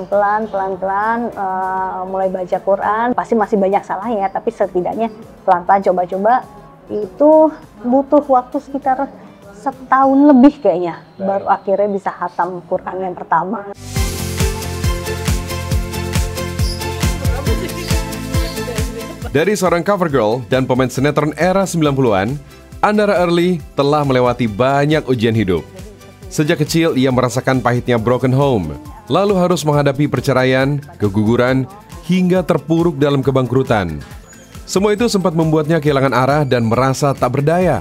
pelan-pelan mulai baca Quran. Pasti masih banyak salahnya, tapi setidaknya pelan-pelan coba-coba. Itu butuh waktu sekitar setahun lebih kayaknya, baru akhirnya bisa khatam Quran yang pertama. Dari seorang cover girl dan pemain sinetron era 90-an, Andara Early telah melewati banyak ujian hidup. Sejak kecil ia merasakan pahitnya broken home, lalu harus menghadapi perceraian, keguguran, hingga terpuruk dalam kebangkrutan. Semua itu sempat membuatnya kehilangan arah dan merasa tak berdaya.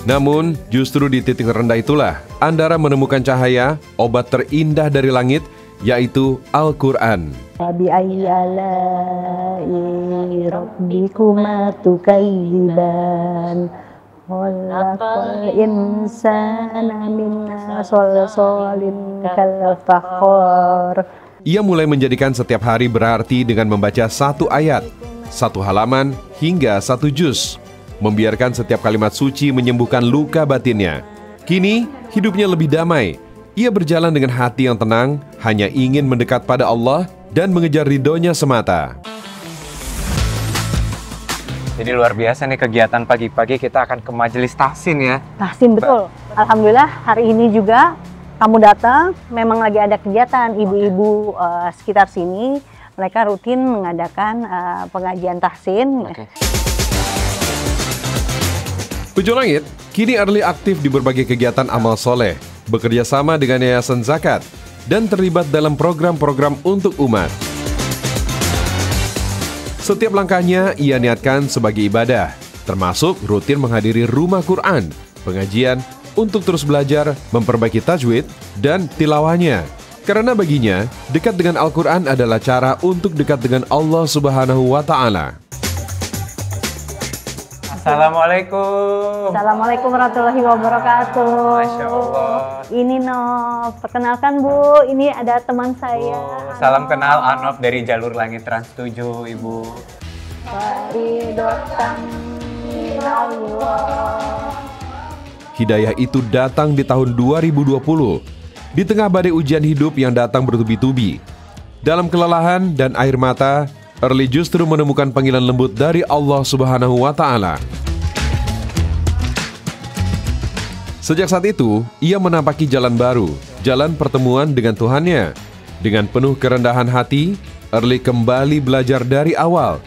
Namun, justru di titik rendah itulah Andara menemukan cahaya, obat terindah dari langit, yaitu Al-Quran. Ia mulai menjadikan setiap hari berarti dengan membaca satu ayat, satu halaman, hingga satu juz. Membiarkan setiap kalimat suci menyembuhkan luka batinnya. Kini, hidupnya lebih damai. Ia berjalan dengan hati yang tenang, hanya ingin mendekat pada Allah dan mengejar ridhonya semata. Jadi luar biasa nih kegiatan pagi-pagi, kita akan ke majelis tahsin ya. Tahsin, betul. Alhamdulillah hari ini juga kamu datang, memang lagi ada kegiatan ibu-ibu sekitar sini. Mereka rutin mengadakan pengajian tahsin. Okay. Pujo Langit, kini Early aktif di berbagai kegiatan amal soleh, bekerja sama dengan Yayasan Zakat, dan terlibat dalam program-program untuk umat. Setiap langkahnya ia niatkan sebagai ibadah, termasuk rutin menghadiri rumah Quran, pengajian, untuk terus belajar, memperbaiki tajwid, dan tilawahnya. Karena baginya, dekat dengan Al-Quran adalah cara untuk dekat dengan Allah Subhanahu wa Ta'ala. Assalamualaikum. Assalamualaikum warahmatullahi wabarakatuh. Masya Allah. Ini Nov, perkenalkan Bu, ini ada teman saya. Salam kenal, Anov dari Jalur Langit Trans 7, Ibu. Hidayah itu datang di tahun 2020, di tengah badai ujian hidup yang datang bertubi-tubi. Dalam kelelahan dan air mata, Early justru menemukan panggilan lembut dari Allah Subhanahu wa Ta'ala. Sejak saat itu, ia menapaki jalan baru, jalan pertemuan dengan Tuhannya. Dengan penuh kerendahan hati, Early kembali belajar dari awal.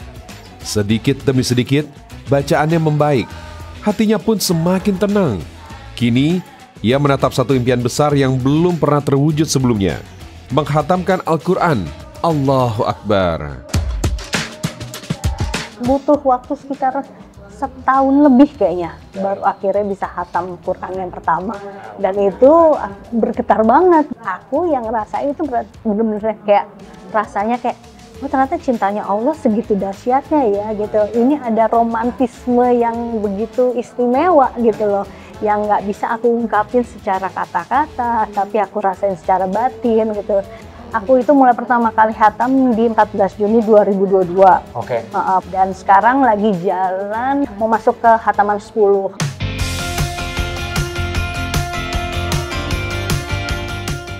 Sedikit demi sedikit, bacaannya membaik. Hatinya pun semakin tenang. Kini, ia menatap satu impian besar yang belum pernah terwujud sebelumnya. Menghatamkan Al-Quran. Allahu Akbar. Butuh waktu sekitar setahun lebih kayaknya, baru akhirnya bisa khatam Quran yang pertama. Dan itu bergetar banget. Aku yang ngerasain itu bener-bener kayak rasanya kayak, oh ternyata cintanya Allah segitu dahsyatnya ya gitu. Ini ada romantisme yang begitu istimewa gitu loh, yang nggak bisa aku ungkapin secara kata-kata, tapi aku rasain secara batin gitu. Aku itu mulai pertama kali khatam di 14 Juni 2022. Oke. Dan sekarang lagi jalan mau masuk ke khataman 10.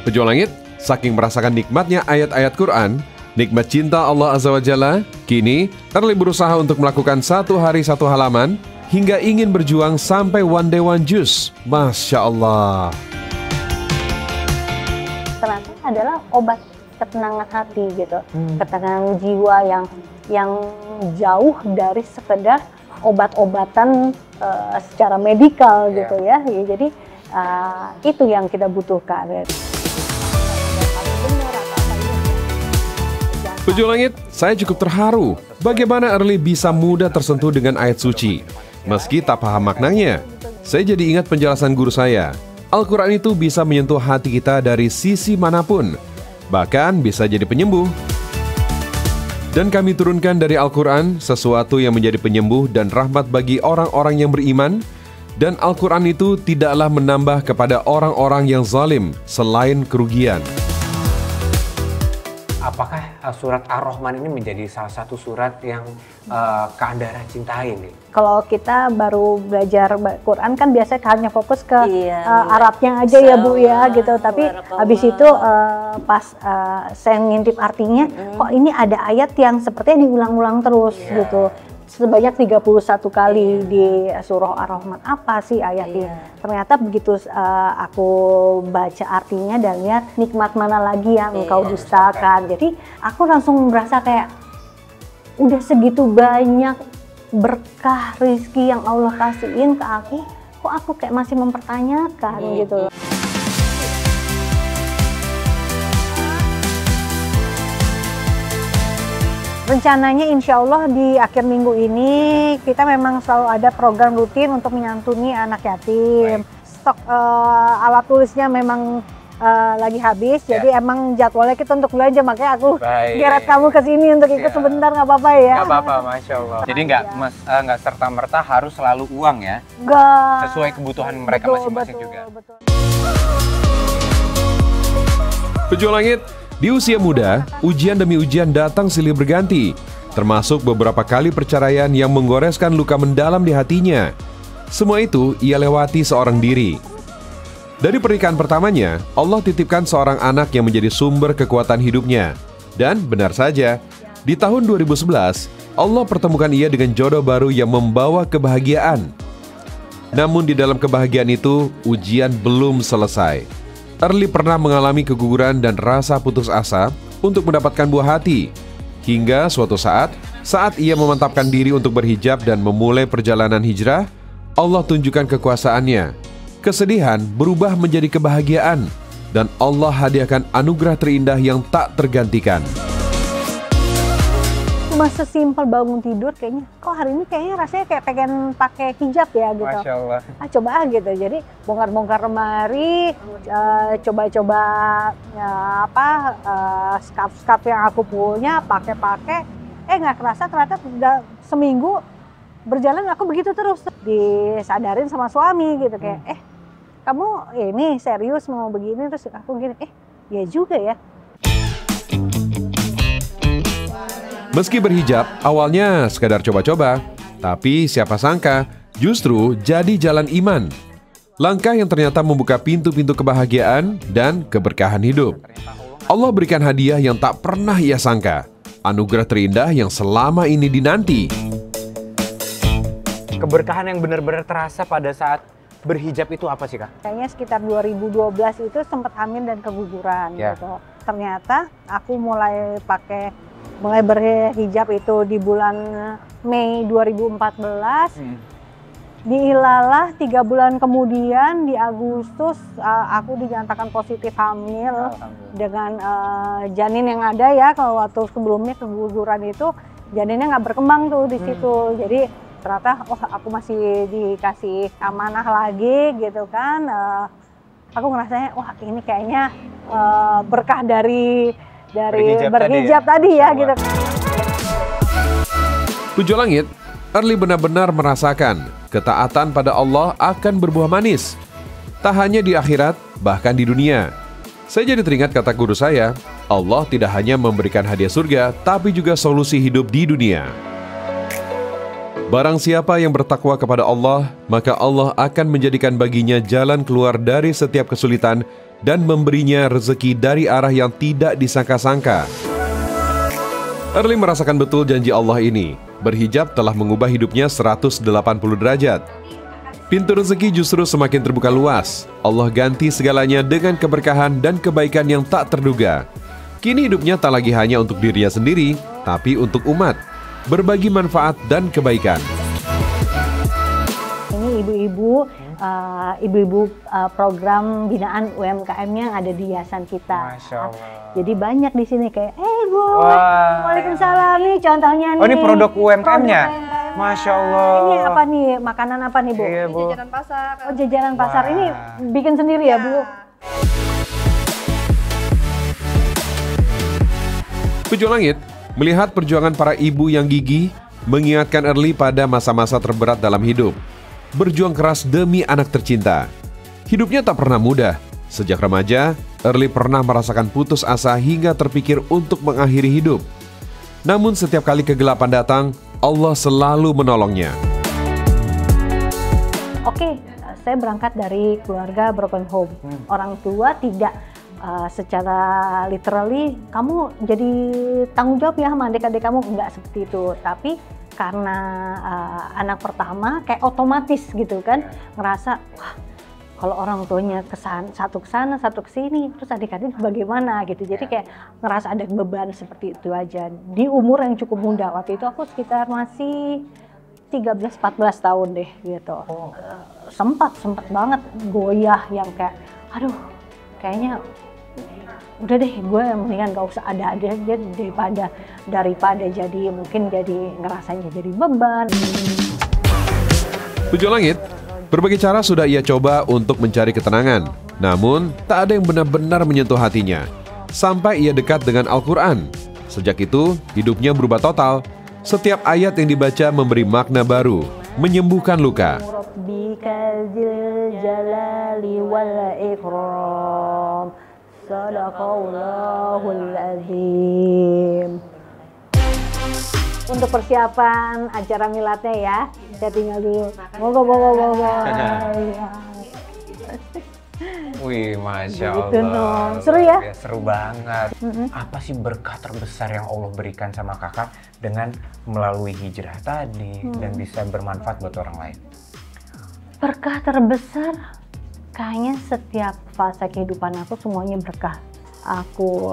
Pejuang Langit, saking merasakan nikmatnya ayat-ayat Quran, nikmat cinta Allah Azza wa Jalla, kini Early berusaha untuk melakukan satu hari satu halaman, hingga ingin berjuang sampai one day one juz. Masya Allah. Ternyata adalah obat ketenangan hati gitu, ketenangan jiwa yang jauh dari sekedar obat-obatan secara medikal gitu ya. Jadi itu yang kita butuhkan. Pejuang Langit, saya cukup terharu bagaimana Early bisa mudah tersentuh dengan ayat suci. Meski tak paham maknanya, saya jadi ingat penjelasan guru saya. Al-Quran itu bisa menyentuh hati kita dari sisi manapun, bahkan bisa jadi penyembuh. Dan kami turunkan dari Al-Quran sesuatu yang menjadi penyembuh dan rahmat bagi orang-orang yang beriman. Dan Al-Quran itu tidaklah menambah kepada orang-orang yang zalim selain kerugian. apakah surat Ar-Rahman ini menjadi salah satu surat yang Kak Andara cintai nih? Kalau kita baru belajar Quran kan biasanya hanya fokus ke Arabnya aja ya Bu ya gitu. Tapi habis itu pas saya ngintip artinya, kok ini ada ayat yang sepertinya diulang-ulang terus gitu. Sebanyak 31 kali di surah Ar-Rahman. Apa sih ayat ini? Ternyata begitu aku baca artinya dan lihat nikmat mana lagi yang engkau dustakan. Jadi aku langsung merasa kayak udah segitu banyak berkah rezeki yang Allah kasihin ke aku, kok aku kayak masih mempertanyakan gitu. Rencananya insya Allah di akhir minggu ini kita memang selalu ada program rutin untuk menyantuni anak yatim. Stok alat tulisnya memang lagi habis, jadi emang jadwalnya kita untuk belanja, makanya aku geret kamu ke sini untuk ikut sebentar, nggak apa-apa ya? Nggak apa-apa, Masya Allah. Jadi nggak serta-merta harus selalu uang ya? Nggak. Sesuai kebutuhan mereka masing-masing juga. Betul. Pejuang Langit, di usia muda, ujian demi ujian datang silih berganti, termasuk beberapa kali perceraian yang menggoreskan luka mendalam di hatinya. Semua itu ia lewati seorang diri. Dari pernikahan pertamanya, Allah titipkan seorang anak yang menjadi sumber kekuatan hidupnya. Dan benar saja, di tahun 2011, Allah pertemukan ia dengan jodoh baru yang membawa kebahagiaan. Namun di dalam kebahagiaan itu, ujian belum selesai. Early pernah mengalami keguguran dan rasa putus asa untuk mendapatkan buah hati. Hingga suatu saat ia memantapkan diri untuk berhijab dan memulai perjalanan hijrah, Allah tunjukkan kekuasaannya. Kesedihan berubah menjadi kebahagiaan, dan Allah hadiahkan anugerah terindah yang tak tergantikan. Cuma sesimpel bangun tidur kayaknya, kok hari ini kayaknya rasanya kayak pengen pakai hijab ya gitu. Masya Allah. Coba gitu, jadi bongkar-bongkar lemari, coba-coba scarf yang aku punya, pakai-pakai, nggak kerasa ternyata udah seminggu berjalan aku begitu terus. Disadarin sama suami gitu kayak, kamu ini serius mau begini? Terus aku gini, ya juga ya. Meski berhijab, awalnya sekadar coba-coba, tapi siapa sangka justru jadi jalan iman. Langkah yang ternyata membuka pintu-pintu kebahagiaan dan keberkahan hidup. Allah berikan hadiah yang tak pernah ia sangka, anugerah terindah yang selama ini dinanti. Keberkahan yang benar-benar terasa pada saat berhijab itu apa sih Kak? Kayaknya sekitar 2012 itu sempat hamil dan keguguran gitu. Ternyata aku mulai berhijab itu di bulan Mei 2014. Diilalah 3 bulan kemudian di Agustus aku dinyatakan positif hamil dengan janin yang ada ya. Kalau waktu sebelumnya keguguran itu janinnya nggak berkembang tuh di situ. Jadi ternyata aku masih dikasih amanah lagi gitu kan. Aku ngerasanya ini kayaknya berkah dari berhijab tadi ya gitu. Pejuang Langit, Early benar-benar merasakan ketaatan pada Allah akan berbuah manis. Tak hanya di akhirat, bahkan di dunia. Saya jadi teringat kata guru saya, Allah tidak hanya memberikan hadiah surga, tapi juga solusi hidup di dunia. Barang siapa yang bertakwa kepada Allah, maka Allah akan menjadikan baginya jalan keluar dari setiap kesulitan dan memberinya rezeki dari arah yang tidak disangka-sangka. Early merasakan betul janji Allah ini. Berhijab telah mengubah hidupnya 180 derajat. Pintu rezeki justru semakin terbuka luas. Allah ganti segalanya dengan keberkahan dan kebaikan yang tak terduga. Kini hidupnya tak lagi hanya untuk dirinya sendiri, tapi untuk umat. Berbagi manfaat dan kebaikan. Ini ibu-ibu program binaan UMKM yang ada di yayasan kita. Masya Allah. Jadi banyak di sini kayak, Bu, waalaikumsalam nih contohnya nih. Oh ini produk UMKM-nya? Masya Allah. Ini apa nih, makanan apa nih Bu? Iya, Bu. Jajanan pasar. Oh jajanan pasar, ini bikin sendiri ya Bu? Pejuang Langit melihat perjuangan para ibu yang gigih mengingatkan Early pada masa-masa terberat dalam hidup. Berjuang keras demi anak tercinta. Hidupnya tak pernah mudah. Sejak remaja, Early pernah merasakan putus asa hingga terpikir untuk mengakhiri hidup. Namun setiap kali kegelapan datang, Allah selalu menolongnya. Oke, saya berangkat dari keluarga broken home. Orang tua tidak secara literally, kamu jadi tanggung jawab ya sama adik-adik kamu, enggak seperti itu. Tapi karena anak pertama kayak otomatis gitu kan, ngerasa wah kalau orang tuanya satu kesana, satu kesini, terus adik-adik bagaimana gitu. Jadi kayak ngerasa ada beban seperti itu aja. Di umur yang cukup muda, waktu itu aku sekitar masih 13-14 tahun deh gitu. Sempat banget goyah yang kayak, aduh kayaknya udah deh gue mendingan gak usah ada aja daripada jadi mungkin jadi ngerasanya jadi beban. Pujo Langit, berbagai cara sudah ia coba untuk mencari ketenangan. Namun, tak ada yang benar-benar menyentuh hatinya. Sampai ia dekat dengan Al-Quran. Sejak itu, hidupnya berubah total. Setiap ayat yang dibaca memberi makna baru, menyembuhkan luka. Rabbikal jalali wal ikram. Sadaqallahul azim. Untuk persiapan acara miladnya ya, saya tinggal dulu. Moga. Wih, Masya Gitu, Allah. no. Seru ya? Seru banget. Apa sih berkah terbesar yang Allah berikan sama kakak dengan melalui hijrah tadi dan bisa bermanfaat buat orang lain? Berkah terbesar, kayaknya setiap fase kehidupan aku semuanya berkah. Aku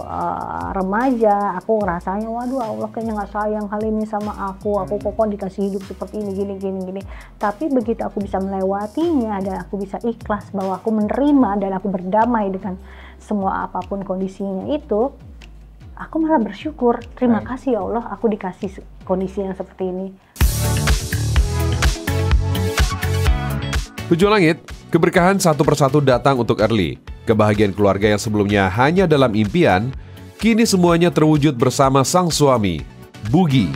remaja, aku ngerasanya waduh Allah kayaknya nggak sayang kali ini sama aku kok dikasih hidup seperti ini gini. Tapi begitu aku bisa melewatinya dan aku bisa ikhlas bahwa aku menerima dan aku berdamai dengan semua apapun kondisinya itu, aku malah bersyukur, terima kasih ya Allah aku dikasih kondisi yang seperti ini. Pujo Langit, keberkahan satu persatu datang untuk Early. Kebahagiaan keluarga yang sebelumnya hanya dalam impian, kini semuanya terwujud bersama sang suami, Bugi.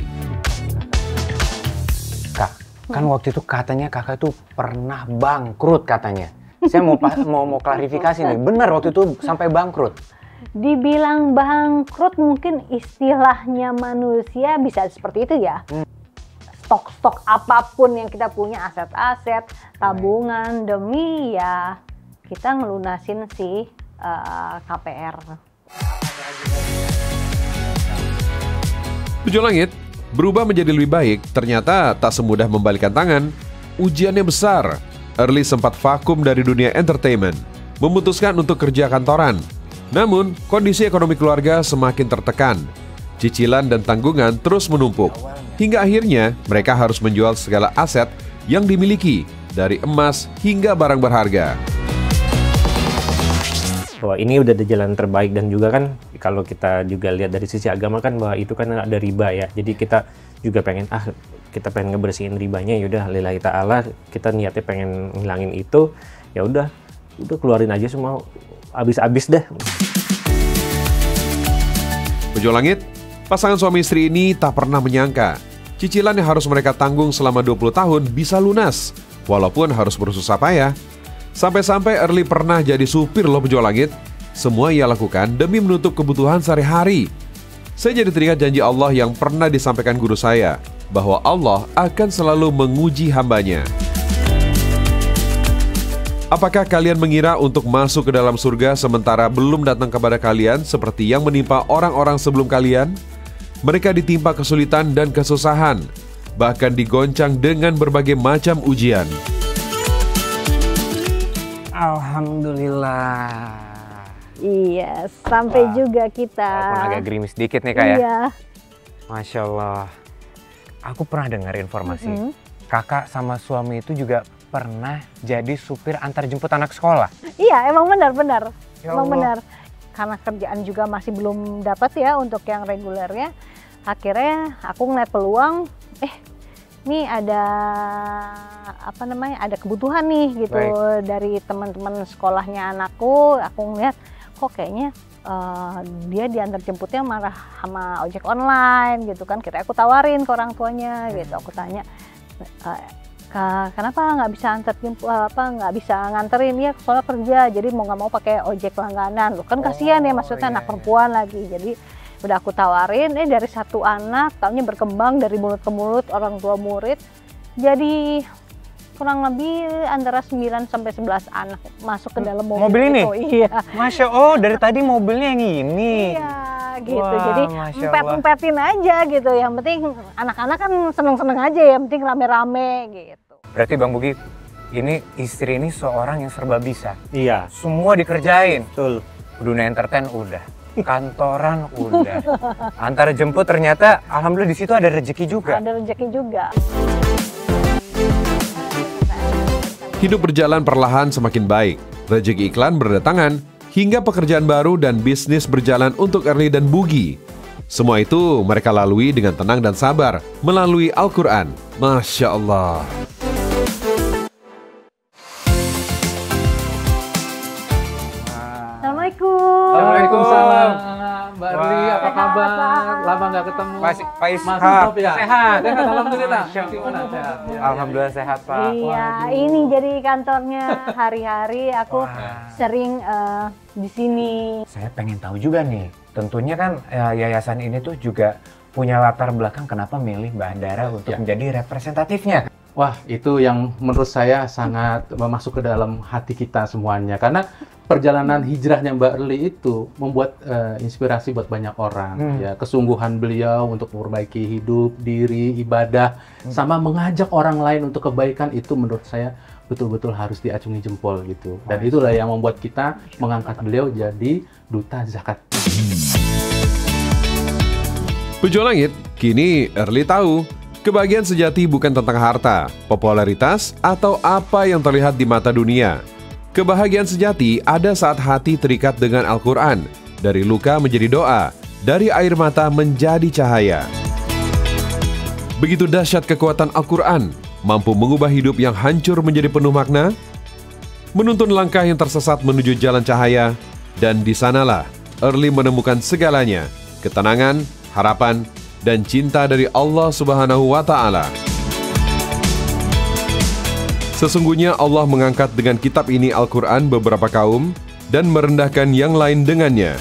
Kak, kan waktu itu katanya kakak itu pernah bangkrut katanya. Saya mau klarifikasi nih, benar waktu itu sampai bangkrut? Dibilang bangkrut mungkin istilahnya manusia bisa seperti itu ya. Stok-stok apapun yang kita punya, aset-aset, tabungan, demi ya kita ngelunasin si KPR. Pujo Langit, berubah menjadi lebih baik ternyata tak semudah membalikan tangan. Ujiannya besar. Early sempat vakum dari dunia entertainment, memutuskan untuk kerja kantoran. Namun, kondisi ekonomi keluarga semakin tertekan. Cicilan dan tanggungan terus menumpuk. Hingga akhirnya mereka harus menjual segala aset yang dimiliki, dari emas hingga barang berharga. Bahwa ini udah ada jalan terbaik dan juga kan kalau kita juga lihat dari sisi agama kan bahwa itu kan ada riba ya. Jadi kita juga pengen kita pengen ngebersihin ribanya, yaudah lillahi ta'ala, kita niatnya pengen ngilangin itu, ya udah keluarin aja semua habis-habis deh. Pujo Langit, pasangan suami istri ini tak pernah menyangka cicilan yang harus mereka tanggung selama 20 tahun bisa lunas, walaupun harus bersusah payah. Sampai-sampai Early pernah jadi supir loh Pujo Langit. Semua ia lakukan demi menutup kebutuhan sehari-hari. Saya jadi teringat janji Allah yang pernah disampaikan guru saya, bahwa Allah akan selalu menguji hambanya. Apakah kalian mengira untuk masuk ke dalam surga sementara belum datang kepada kalian seperti yang menimpa orang-orang sebelum kalian? Mereka ditimpa kesulitan dan kesusahan, bahkan digoncang dengan berbagai macam ujian. Alhamdulillah. Iya, sampai juga kita. Walaupun agak gerimis dikit nih Kak ya. Iya. Masya Allah. Aku pernah dengar informasi, kakak sama suami itu juga pernah jadi supir antar jemput anak sekolah. Iya, emang benar. Ya Emang Allah. benar. Karena kerjaan juga masih belum dapat ya untuk yang regulernya. Akhirnya aku ngeliat peluang, ini ada ada kebutuhan nih gitu. Baik. Dari teman-teman sekolahnya anakku. Aku ngeliat kok kayaknya dia diantar jemputnya marah sama ojek online gitu kan. Kita aku tawarin ke orang tuanya gitu. Aku tanya, kenapa nggak bisa nggak bisa nganterin ya, soalnya kerja, jadi mau nggak mau pakai ojek langganan. Loh kan kasihan ya, maksudnya anak perempuan lagi. Jadi udah aku tawarin, dari satu anak, taunya berkembang dari mulut ke mulut orang tua murid, jadi kurang lebih antara 9 sampai 11 anak masuk ke dalam mobil ini. Iya. Masya dari tadi mobilnya yang ini. Iya gitu. Wah, Jadi empet-empetin aja gitu. Yang penting anak-anak kan seneng-seneng aja, yang penting rame-rame gitu. Berarti Bang Bugi, ini istri ini seorang yang serba bisa. Iya. Semua dikerjain. Betul. Dunia entertain udah, kantoran udah. Antara jemput ternyata alhamdulillah di situ ada rezeki juga. Ada rezeki juga. Hidup berjalan perlahan semakin baik, rezeki iklan berdatangan, hingga pekerjaan baru dan bisnis berjalan untuk Early dan Bugi. Semua itu mereka lalui dengan tenang dan sabar melalui Al-Quran. Masya Allah. Assalamualaikum. Waalaikumsalam. Mbak Erli, Wah. apa kabar? Sehat, Lama nggak ketemu. Pak Mas Ishak. Top ya? Sehat. Alhamdulillah. Masya Allah. Gimana sehat? Ya. Alhamdulillah sehat Pak. Iya, ini jadi kantornya hari-hari aku sering di sini. Saya pengen tahu juga nih, tentunya kan yayasan ini tuh juga punya latar belakang kenapa milih Mbak Andara untuk menjadi representatifnya. Wah, itu yang menurut saya sangat masuk ke dalam hati kita semuanya. Karena perjalanan hijrahnya Mbak Erli itu membuat inspirasi buat banyak orang. Ya, kesungguhan beliau untuk memperbaiki hidup, diri, ibadah, sama mengajak orang lain untuk kebaikan itu menurut saya betul-betul harus diacungi jempol gitu. Dan itulah yang membuat kita mengangkat beliau jadi duta zakat. Pejuang Langit, kini Erly tahu, kebahagiaan sejati bukan tentang harta, popularitas, atau apa yang terlihat di mata dunia. Kebahagiaan sejati ada saat hati terikat dengan Al-Quran, dari luka menjadi doa, dari air mata menjadi cahaya. Begitu dahsyat kekuatan Al-Quran, mampu mengubah hidup yang hancur menjadi penuh makna, menuntun langkah yang tersesat menuju jalan cahaya, dan di sanalah Erly menemukan segalanya, ketenangan, harapan, dan cinta dari Allah Subhanahu wa Ta'ala. Sesungguhnya Allah mengangkat dengan kitab ini Al-Quran beberapa kaum dan merendahkan yang lain dengannya.